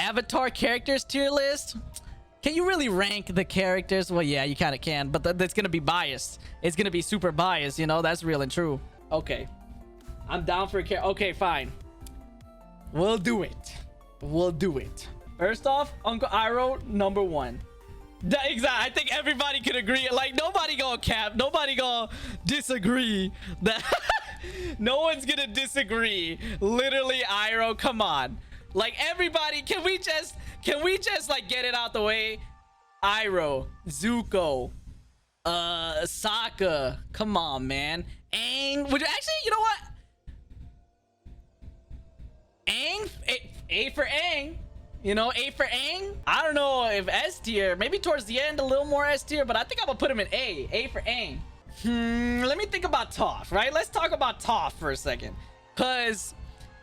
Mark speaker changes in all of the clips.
Speaker 1: Avatar characters tier list. Can you really rank the characters? Well, yeah, you kind of can, but that's gonna be biased. It's gonna be super biased, you know? That's real and true. Okay. I'm down for a character. Okay, fine. We'll do it. We'll do it. First off, Uncle Iroh, number 1. Exactly. I think everybody could agree. Like, nobody gonna cap. Nobody gonna disagree. That no one's gonna disagree. Literally, Iroh, come on. Like, everybody, can we just like get it out the way? Iroh, Zuko, Sokka, come on, man. Aang, would you actually, you know what? Aang, A for Aang. You know, A for Aang. I don't know if S tier, maybe towards the end a little more S tier, but I think I'm gonna put him in A for Aang. Let me think about Toph, right? Let's talk about Toph for a second, because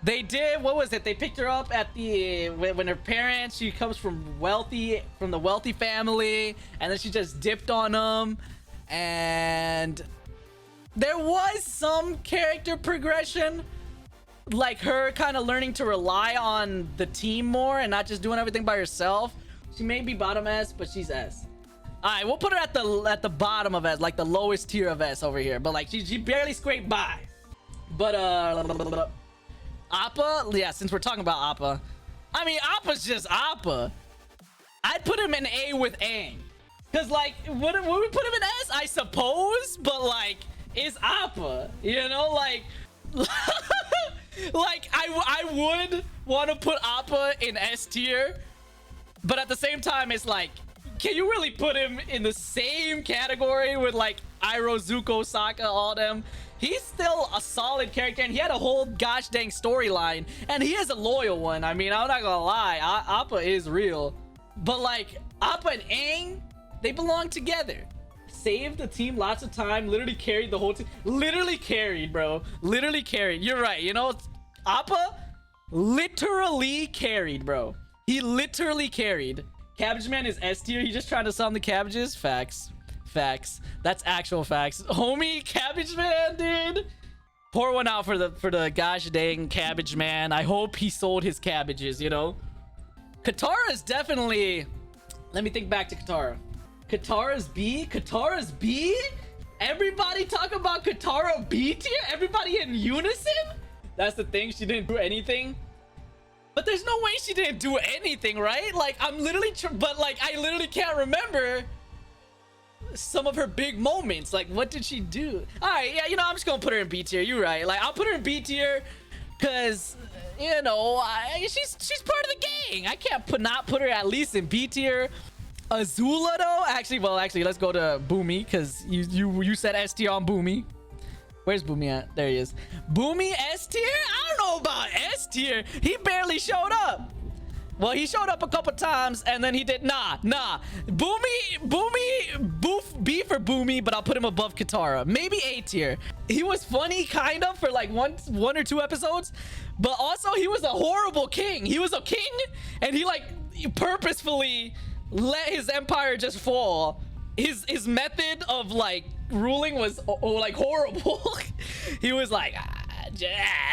Speaker 1: they did, what was it? They picked her up at the, when her parents, she comes from the wealthy family, and then she just dipped on them, and there was some character progression, like her kind of learning to rely on the team more and not just doing everything by herself. She may be bottom S, but she's S. All right, we'll put her at the bottom of S, like the lowest tier of S over here, but like she barely scraped by. But Appa, yeah, since we're talking about Appa, I mean, Appa's just Appa. I'd put him in A with Aang, because like would we put him in S? I suppose, but like it's Appa, you know, like like I would want to put Appa in S tier, but at the same time it's like, can you really put him in the same category with like Iroh, Zuko, Sokka, all them? He's still a solid character, and he had a whole gosh dang storyline, and he is a loyal one. I mean, I'm not gonna lie, Appa is real, but like Appa and Aang, they belong together. Saved the team lots of time, literally carried the whole team, literally carried, bro, literally carried. You're right, you know, Appa literally carried, bro. He literally carried. Cabbage Man is S tier. He's just trying to sell the cabbages. Facts. Facts. That's actual facts. Homie, Cabbage Man, dude. Pour one out for the gosh dang Cabbage Man. I hope he sold his cabbages, you know? Katara is definitely... Let me think back to Katara. Katara's B? Katara's B? Everybody talk about Katara B tier? Everybody in unison? That's the thing. She didn't do anything. But there's no way she didn't do anything, right? Like, I'm literally... But, like, I literally can't remember some of her big moments. Like, what did she do? All right, yeah, you know, I'm just gonna put her in B tier. You're right. Like, I'll put her in B tier because, you know, she's part of the gang. I can't not put her at least in B tier. Azula, though? Actually, let's go to Boomy, because you said S tier on Boomy. Where's Boomy at? There he is. Boomy S tier? I don't know about S tier. He barely showed up. Well, he showed up a couple times, and then he did... Nah. Boof B for Boomy, but I'll put him above Katara. Maybe A tier. He was funny, kind of, for like one or two episodes, but also he was a horrible king. He was a king, and he like purposefully let his empire just fall. His method of like ruling was like horrible. He was like,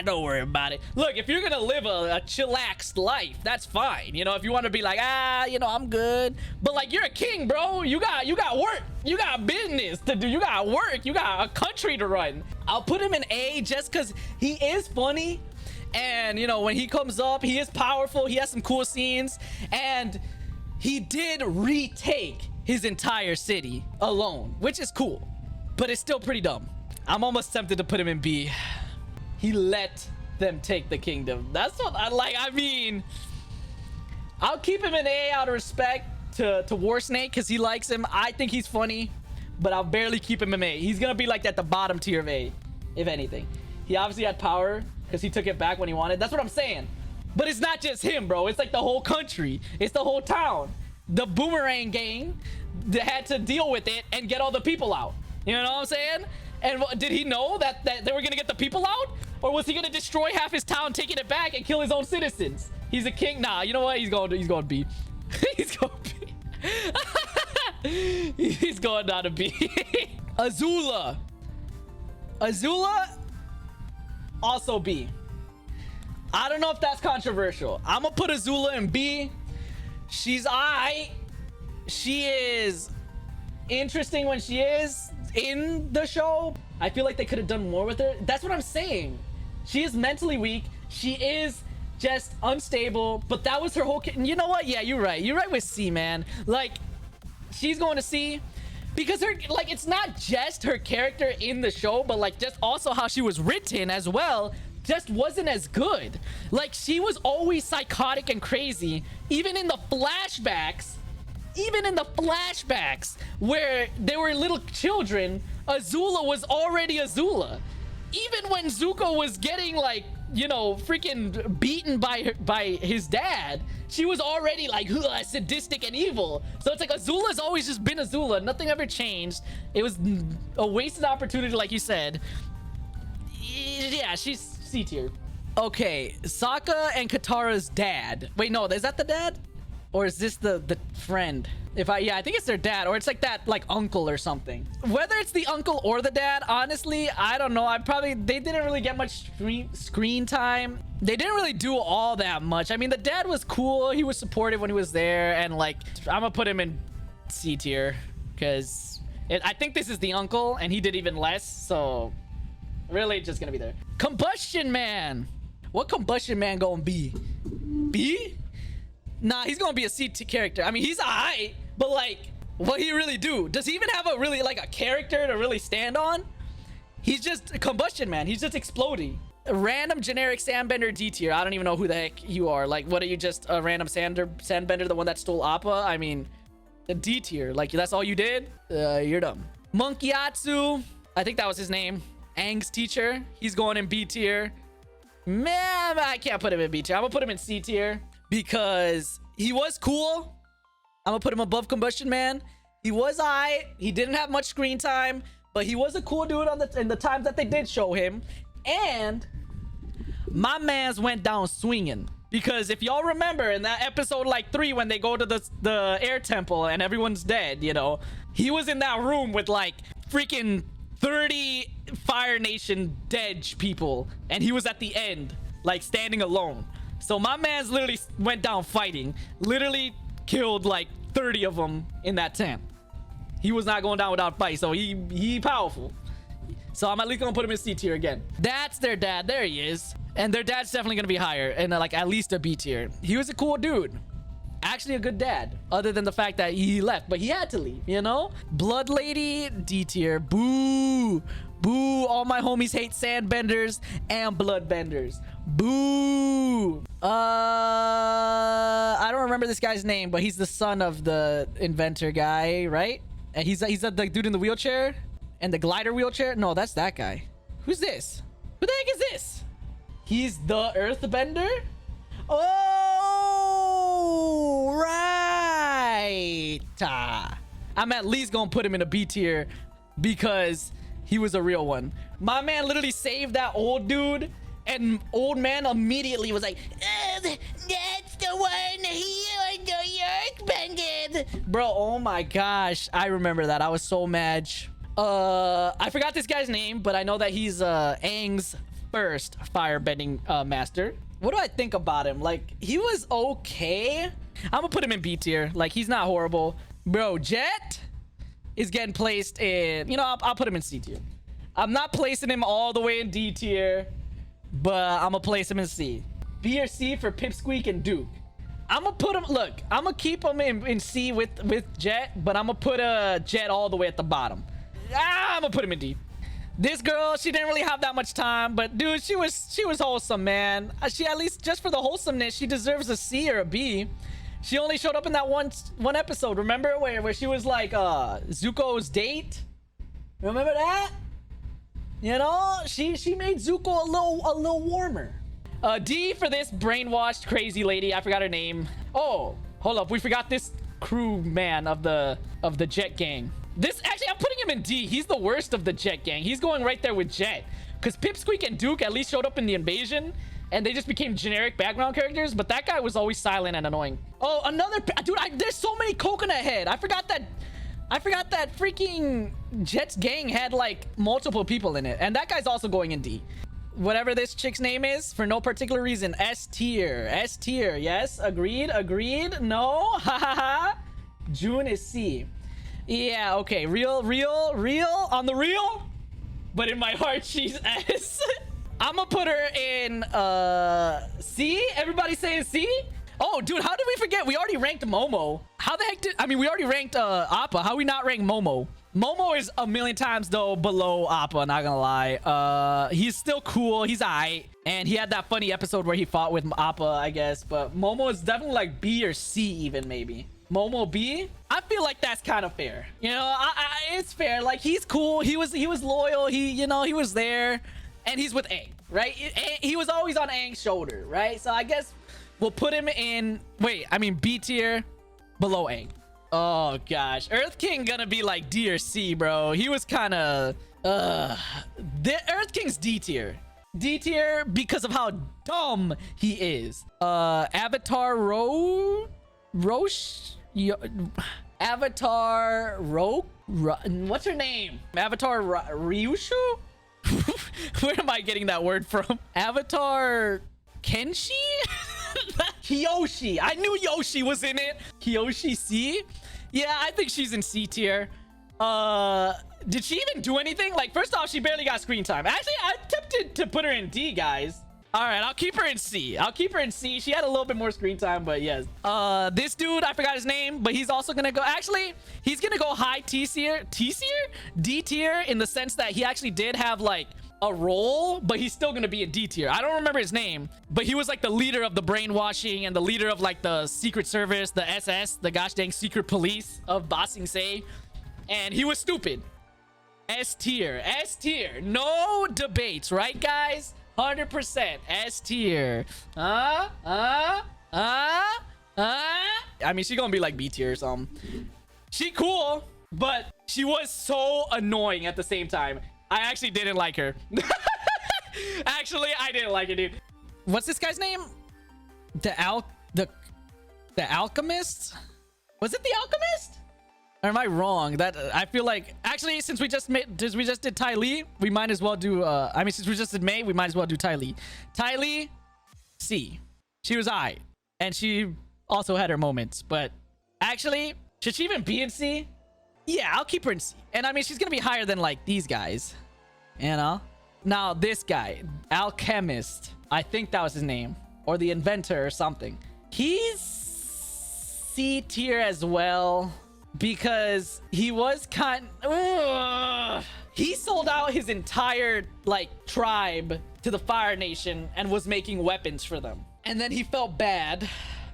Speaker 1: don't worry about it. Look, if you're gonna live a chillaxed life, that's fine. You know, if you want to be like, you know, I'm good, but like, you're a king, bro. You got work, you got business to do, you got work, you got a country to run. I'll put him in A just because he is funny, and you know, when he comes up, he is powerful. He has some cool scenes, and he did retake his entire city alone, which is cool, but it's still pretty dumb. I'm almost tempted to put him in B. He let them take the kingdom. That's what I like. I mean, I'll keep him in A out of respect to War Snake, because he likes him. I think he's funny, but I'll barely keep him in A. He's gonna be like at the bottom tier of A, if anything. He obviously had power because he took it back when he wanted. That's what I'm saying. But it's not just him, bro. It's like the whole country. It's the whole town. The Boomerang gang had to deal with it and get all the people out. You know what I'm saying? And did he know that they were gonna get the people out? Or was he gonna destroy half his town, taking it back, and kill his own citizens? He's a king. Nah, you know what? He's going B. He's going B. He's going down to B. Azula, also B. I don't know if that's controversial. I'm gonna put Azula in B She's she is interesting when she is in the show. I feel like they could have done more with her. That's what I'm saying. She is mentally weak. She is just unstable, but that was her whole you know what? Yeah, you're right with C, man. Like, she's going to C because her, like, it's not just her character in the show, but like just also how she was written as well just wasn't as good. Like, she was always psychotic and crazy, even in the flashbacks where they were little children. Azula was already Azula. Even when Zuko was getting, like, you know, freaking beaten by his dad, she was already like sadistic and evil. So it's like Azula's always just been Azula. Nothing ever changed. It was a wasted opportunity, like you said. Yeah, she's C tier. Okay, Sokka and Katara's dad. Wait, no, is that the dad? Or is this the friend? I think it's their dad, or it's like that, like, uncle or something. Whether it's the uncle or the dad, honestly, I don't know. They didn't really get much screen time. They didn't really do all that much. I mean, the dad was cool. He was supportive when he was there, and like, I'm gonna put him in C tier because I think this is the uncle, and he did even less. So really, just gonna be there. Combustion Man. What Combustion Man gonna be? B? Nah, he's gonna be a C character. I mean, he's alright, but like, what he really do? Does he even have a really, like, a character to really stand on? He's just a Combustion Man. He's just exploding. A random generic sandbender D tier. I don't even know who the heck you are. Like, what are you, just a random sandbender, the one that stole Appa? I mean, a D tier. Like, that's all you did? You're dumb. Monkiatsu. I think that was his name. Aang's teacher. He's going in B tier. Man, I can't put him in B tier. I'm gonna put him in C tier because he was cool. I'm gonna put him above Combustion Man. He was alright. He didn't have much screen time, but he was a cool dude in the times that they did show him. And my man's went down swinging, because if y'all remember in that episode like 3 when they go to the air temple and everyone's dead, you know, he was in that room with like freaking 30 Fire Nation dead people, and he was at the end like standing alone. So my man's literally went down fighting, literally killed like 30 of them in that tent. He was not going down without a fight, so he powerful. So I'm at least gonna put him in C tier again. That's their dad. There he is. And their dad's definitely gonna be higher, and like at least a B tier. He was a cool dude. Actually a good dad, other than the fact that he left, but he had to leave, you know? Blood Lady, D tier. Boo. Boo. All my homies hate sandbenders and bloodbenders. Boo. I don't remember this guy's name, but he's the son of the inventor guy, right? And he's the dude in the wheelchair and the glider wheelchair. No, that's that guy. Who's this? Who the heck is this? He's the Earthbender. Oh, right. I'm at least gonna put him in a B tier because he was a real one. My man literally saved that old dude, and old man immediately was like, that's the one, he was the Earthbender. Bro, oh my gosh, I remember that. I was so mad. I forgot this guy's name, but I know that he's Aang's first firebending master. What do I think about him? Like, he was okay. I'm gonna put him in B tier. Like, he's not horrible. Bro, Jet is getting placed in, you know, I'll put him in C tier. I'm not placing him all the way in D tier, but I'm gonna place him in C. B or C for Pipsqueak and Duke. I'm gonna put him, look, I'm gonna keep him in C with Jet, but I'm gonna put Jet all the way at the bottom. I'm gonna put him in D. This girl, she didn't really have that much time, but dude, she was wholesome, man. She, at least just for the wholesomeness, she deserves a C or a B. She only showed up in that one episode, remember, where she was like Zuko's date? Remember that? You know, she made Zuko a little warmer. D for this brainwashed crazy lady. I forgot her name. Oh, hold up, we forgot this crew man of the Jet gang. This, actually, I'm putting him in D. He's the worst of the Jet gang. He's going right there with Jet, because Pipsqueak and Duke at least showed up in the invasion, and they just became generic background characters, but that guy was always silent and annoying. Oh, another dude. There's so many Coconut Head. I forgot that freaking Jet's gang had like multiple people in it, and that guy's also going in D. whatever this chick's name is for no particular reason. S tier. S tier. Yes. Agreed. Agreed. No. Ha ha ha. June is C. Yeah. Okay. Real on the real. But in my heart, she's S. I'm gonna put her in C. Everybody saying C? Oh, dude, how did we forget? We already ranked Momo. How the heck did... I mean, we already ranked Appa. How we not rank Momo? Momo is a million times, though, below Appa, not gonna lie. He's still cool. He's aight. And he had that funny episode where he fought with Appa, I guess. But Momo is definitely like B or C even, maybe. Momo B? I feel like that's kind of fair. You know, it's fair. Like, he's cool. He was loyal. He was there. And he's with Aang, right? He was always on Aang's shoulder, right? So I guess... we'll put him in... wait, I mean B tier below Aang. Oh, gosh. Earth King gonna be like D or C, bro. He was kind of... the Earth King's D tier. D tier because of how dumb he is. Avatar Roche? Avatar what's her name? Avatar Ryushu? Where am I getting that word from? Avatar Kenshi? Kyoshi. I knew Yoshi was in it. Kyoshi C? Yeah, I think she's in C tier. Did she even do anything? Like, first off, she barely got screen time. Actually, I'm tempted to put her in D, guys. All right, I'll keep her in C. I'll keep her in C. She had a little bit more screen time, but yes. This dude, I forgot his name, but he's also gonna go... actually, he's gonna go high T tier? T tier? D tier in the sense that he actually did have, like... a role, but he's still gonna be a D tier. I don't remember his name, but he was like the leader of the brainwashing and the leader of like the secret service, the SS, the gosh dang secret police of Ba Sing Se, and he was stupid. S tier. S tier. No debates, right, guys? 100% S tier. I mean, she's gonna be like B tier or something. She cool, but she was so annoying at the same time. I actually didn't like her. Actually, I didn't like it, dude. What's this guy's name? The Alchemist? Was it the Alchemist? Or am I wrong? That I feel like actually, since we just did Ty Lee, we might as well do I mean, since we just did May, we might as well do Ty Lee. Ty Lee, C. She was aight. And she also had her moments, but actually, should she even be in C? Yeah, I'll keep her in C. And I mean, she's gonna be higher than like these guys. You know? Now, this guy, Alchemist. I think that was his name. Or the inventor or something. He's C tier as well. Because he was he sold out his entire, like, tribe to the Fire Nation and was making weapons for them. And then he felt bad,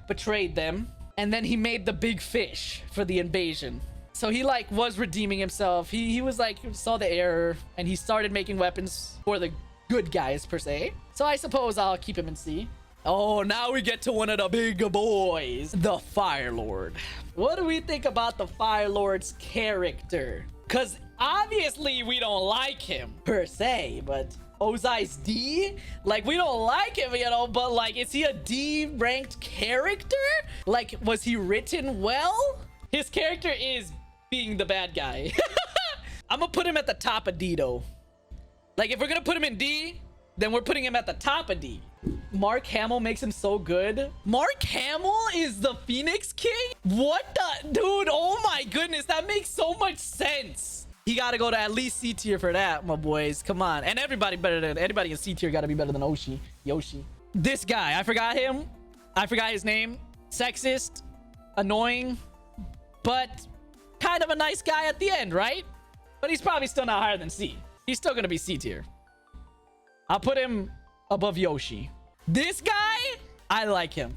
Speaker 1: betrayed them. And then he made the big fish for the invasion. So he like was redeeming himself. He was like saw the error and he started making weapons for the good guys per se. So I suppose I'll keep him in C. Oh, now we get to one of the big boys, the Fire Lord. What do we think about the Fire Lord's character? Because obviously we don't like him per se, but Ozai's D? Like, we don't like him, you know, but like, is he a D ranked character? Like, was he written well? His character is being the bad guy. I'm gonna put him at the top of D though. Like, if we're gonna put him in D, then we're putting him at the top of D. Mark Hamill makes him so good. Mark Hamill is the Phoenix King? What the? Dude, oh my goodness. That makes so much sense. He gotta go to at least C tier for that, my boys. Come on. And everybody in C tier gotta be better than Yoshi. This guy, I forgot him. I forgot his name. Sexist. Annoying. But kind of a nice guy at the end, right? But he's probably still not higher than C. He's still gonna be C tier. I'll put him above Yoshi. This guy, I like him.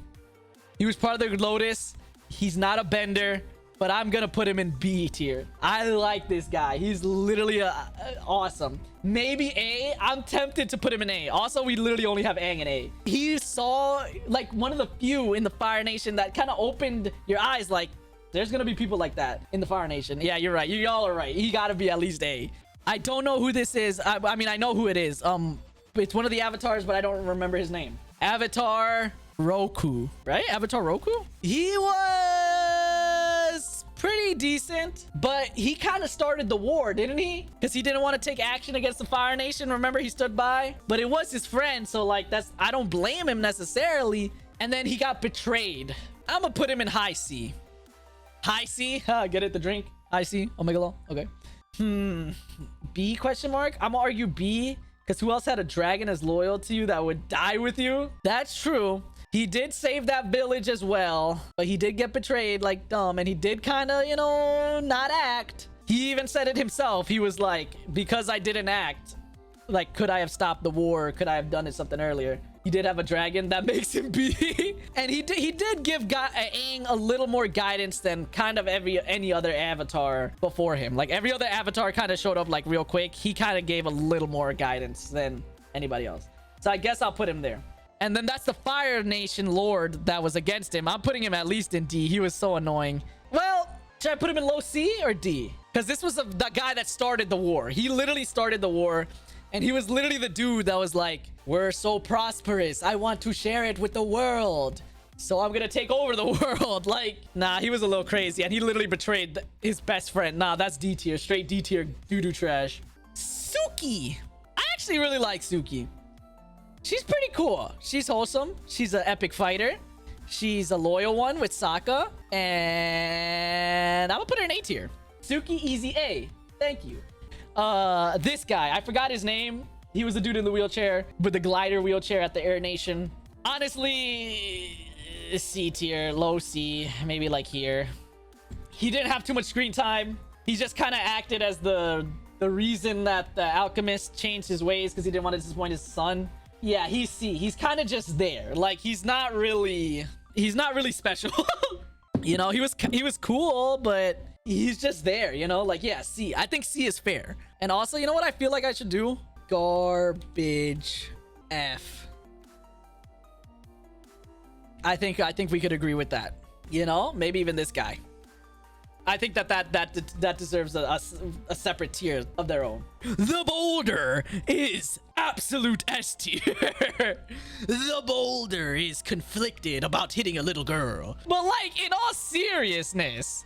Speaker 1: He was part of the Lotus. He's not a bender, but I'm gonna put him in B tier. I like this guy. He's literally awesome. Maybe A. I'm tempted to put him in A. Also, we literally only have Aang in A. He saw like one of the few in the Fire Nation that kind of opened your eyes like, there's gonna be people like that in the Fire Nation. Yeah, you're right. Y'all are right. He gotta be at least A. I don't know who this is. I mean, I know who it is. It's one of the avatars, but I don't remember his name. Avatar Roku, right? Avatar Roku? He was pretty pretty decent, but he kind of started the war, didn't he? Because he didn't want to take action against the Fire Nation. Remember, he stood by, but it was his friend. So like, I don't blame him necessarily. And then he got betrayed. I'm gonna put him in high C. High C? Get it, the drink. High C. Omega Law. Okay. B question mark? I'm gonna argue B, because who else had a dragon as loyal to you that would die with you? That's true. He did save that village as well, but he did get betrayed like dumb, and he did kind of, you know, not act. He even said it himself. He was like, because I didn't act, like, could I have stopped the war? Could I have done it something earlier? He did have a dragon. That makes him B. And he did give Aang a little more guidance than kind of any other avatar before him. Like, every other avatar kind of showed up like real quick. He kind of gave a little more guidance than anybody else. So I guess I'll put him there. And then that's the Fire Nation Lord that was against him. I'm putting him at least in D. He was so annoying. Well, should I put him in low C or D? Because this was the guy that started the war. He literally started the war. And he was literally the dude that was like, we're so prosperous. I want to share it with the world. So I'm going to take over the world. Like, nah, he was a little crazy. And he literally betrayed his best friend. Nah, that's D tier. Straight D tier doo-doo trash. Suki. I actually really like Suki. She's pretty cool. She's wholesome. She's an epic fighter. She's a loyal one with Sokka. And I'm gonna put her in A tier. Suki, easy A. Thank you. This guy. I forgot his name. He was the dude in the wheelchair with the glider wheelchair at the Air Nation. Honestly, C tier. Low C. Maybe like here. He didn't have too much screen time. He just kind of acted as the reason that the alchemist changed his ways because he didn't want to disappoint his son. Yeah, he's C. He's kind of just there. Like, he's not really special. You know, he was cool, but he's just there, you know? Like, yeah, C. I think C is fair. And also, you know what I feel like I should do? Garbage F. I think we could agree with that. You know? Maybe even this guy. I think that deserves a separate tier of their own. The boulder is absolute S tier. The boulder is conflicted about hitting a little girl. But like, in all seriousness,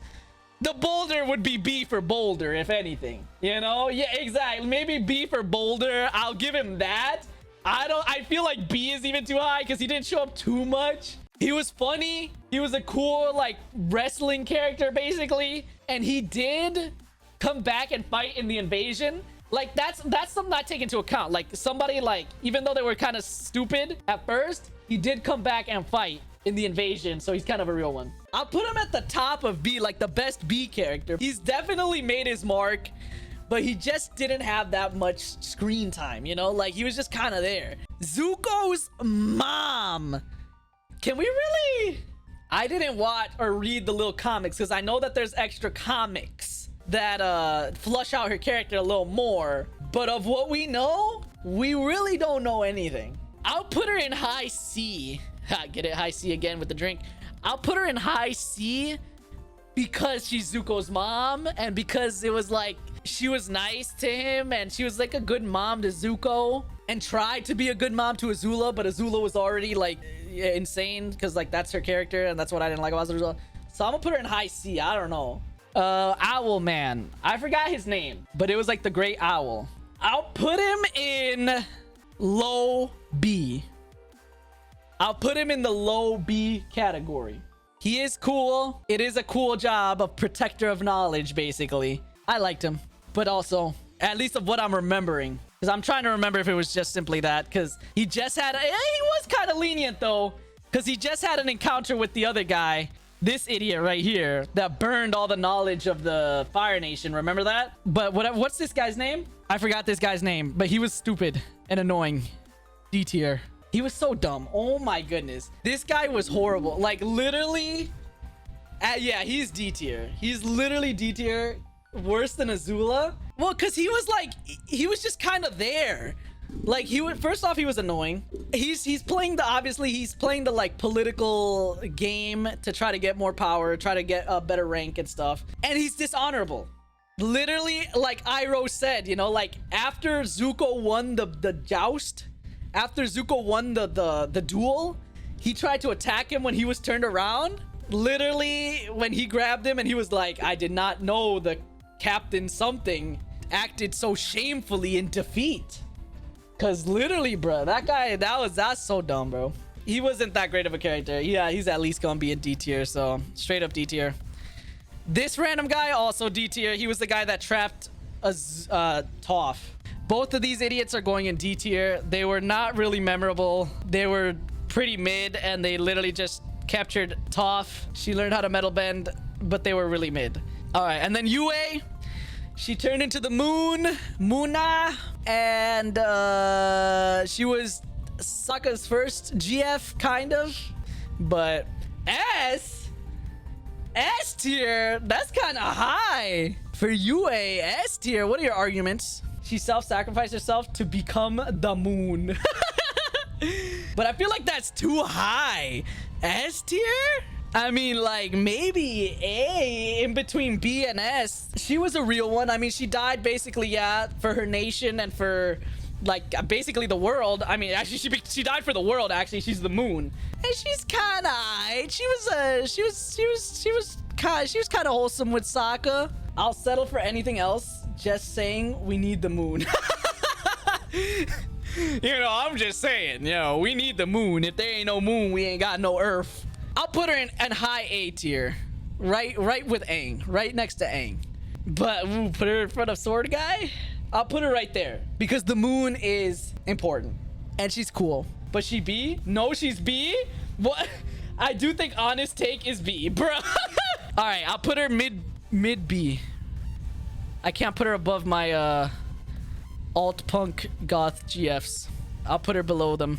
Speaker 1: the boulder would be B for boulder, if anything. You know? Yeah, exactly. Maybe B for boulder. I'll give him that. I feel like B is even too high because he didn't show up too much. He was funny. He was a cool, like, wrestling character, basically. And he did come back and fight in the invasion. Like, that's something not taken into account. Like, somebody, like, even though they were kind of stupid at first, he did come back and fight in the invasion. So he's kind of a real one. I'll put him at the top of B, like the best B character. He's definitely made his mark, but he just didn't have that much screen time, you know? Like, he was just kind of there. Zuko's mom. Can we really? I didn't watch or read the little comics because I know that there's extra comics that flush out her character a little more. But of what we know, we really don't know anything. I'll put her in high C. Get it? High C again with the drink. I'll put her in high C because she's Zuko's mom and because it was like she was nice to him and she was like a good mom to Zuko and tried to be a good mom to Azula, but Azula was already like insane because like that's her character and that's what I didn't like about Azula. So I'm gonna put her in high C. I don't know. Owl Man. I forgot his name, but it was like the Great Owl. I'll put him in low B. I'll put him in the low B category. He is cool. It is a cool job of protector of knowledge, basically. I liked him, but also, at least of what I'm remembering, because I'm trying to remember if it was just simply that, because he just had, he was kind of lenient though, because he just had an encounter with the other guy, this idiot right here, that burned all the knowledge of the Fire Nation. Remember that? But what's this guy's name? I forgot this guy's name, but he was stupid and annoying. D tier. He was so dumb. Oh my goodness. This guy was horrible. Like literally, yeah, he's D tier. He's literally D tier. Worse than Azula. Well, because he was like, he was just kind of there. Like he would, first off, he was annoying. He's playing the, obviously he's playing the like political game to try to get more power, try to get a better rank and stuff. And he's dishonorable. Literally, like Iroh said, you know, like after Zuko won the joust, after Zuko won the duel, he tried to attack him when he was turned around. Literally, when he grabbed him and he was like, I did not know the captain something acted so shamefully in defeat. Cause literally, bro, that guy, that's so dumb, bro. He wasn't that great of a character. Yeah, he's at least gonna be in D tier, so straight up D tier. This random guy, also D tier. He was the guy that trapped a Toph. Both of these idiots are going in D tier. They were not really memorable. They were pretty mid, and they literally just captured Toph. She learned how to metal bend, but they were really mid. All right, and then Yue. She turned into the moon, Muna, and she was Sokka's first GF, kind of. But S tier, that's kind of high for Yue. S tier, what are your arguments? She self-sacrificed herself to become the moon. But I feel like that's too high. S tier? I mean, like, maybe A in between B and S. She was a real one. I mean, she died basically, yeah, for her nation and for, like, basically the world. I mean, actually, she died for the world, actually. She's the moon. And she's kind of, she was kind of wholesome with Sokka. I'll settle for anything else. Just saying, we need the moon. You know, I'm just saying, you know, we need the moon. If there ain't no moon, we ain't got no earth. I'll put her in high A tier. Right with Aang. Right next to Aang. But put her in front of Sword Guy? I'll put her right there. Because the moon is important. And she's cool. But she B? No, she's B? What? I do think honest take is B, bro. Alright, I'll put her mid B. I can't put her above my alt punk goth GFs. I'll put her below them.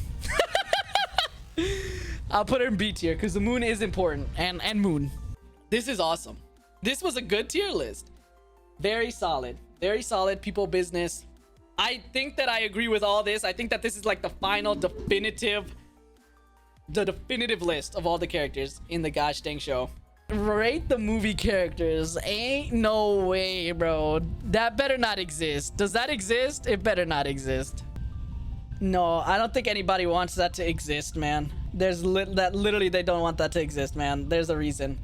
Speaker 1: I'll put her in B tier because the moon is important. And moon. This is awesome. This was a good tier list. Very solid. Very solid. People business. I think that I agree with all this. I think that this is like the final definitive list of all the characters in the gosh dang show. Rate the movie characters. Ain't no way, bro. That better not exist. Does that exist? It better not exist. No, I don't think anybody wants that to exist, man. There's literally they don't want that to exist, man. There's a reason.